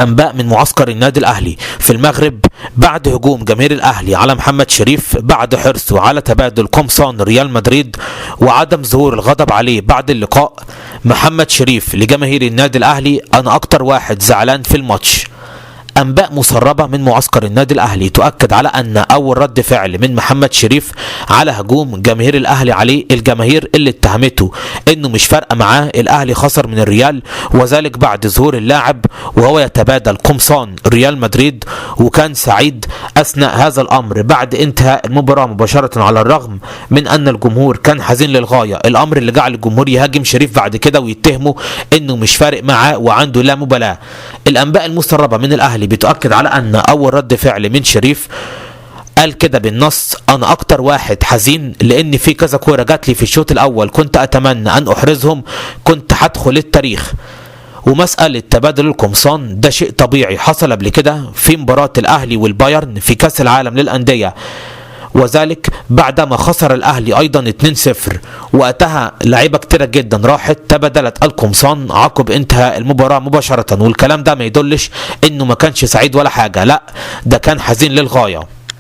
أنباء من معسكر النادي الأهلي في المغرب بعد هجوم جماهير الأهلي على محمد شريف بعد حرصه على تبادل قمصان ريال مدريد وعدم ظهور الغضب عليه بعد اللقاء. محمد شريف لجماهير النادي الأهلي: أنا أكتر واحد زعلان في الماتش. أنباء مسربة من معسكر النادي الأهلي تؤكد على أن أول رد فعل من محمد شريف على هجوم جماهير الأهلي عليه، الجماهير اللي اتهمته إنه مش فارقة معاه الأهلي خسر من الريال، وذلك بعد ظهور اللاعب وهو يتبادل قمصان ريال مدريد، وكان سعيد أثناء هذا الأمر بعد انتهاء المباراة مباشرة على الرغم من أن الجمهور كان حزين للغاية، الأمر اللي جعل الجمهور يهاجم شريف بعد كده ويتهمه إنه مش فارق معاه وعنده لا مبالاة. الأنباء المسربة من الأهلي بتؤكد على أن أول رد فعل من شريف قال كده بالنص: أنا أكتر واحد حزين لأن في كذا كورة جات لي في الشوط الأول كنت أتمنى أن أحرزهم، كنت هدخل التاريخ. ومسألة تبادل القمصان ده شيء طبيعي حصل قبل كده في مباراة الأهلي والبايرن في كأس العالم للأندية، وذلك بعدما خسر الأهلي أيضا 2-0، وقتها لعيبة كتيرة جدا راحت تبادلت القمصان عقب انتهاء المباراة مباشرة، والكلام ده ما يدلش انه ما كانش سعيد ولا حاجة، لا ده كان حزين للغاية.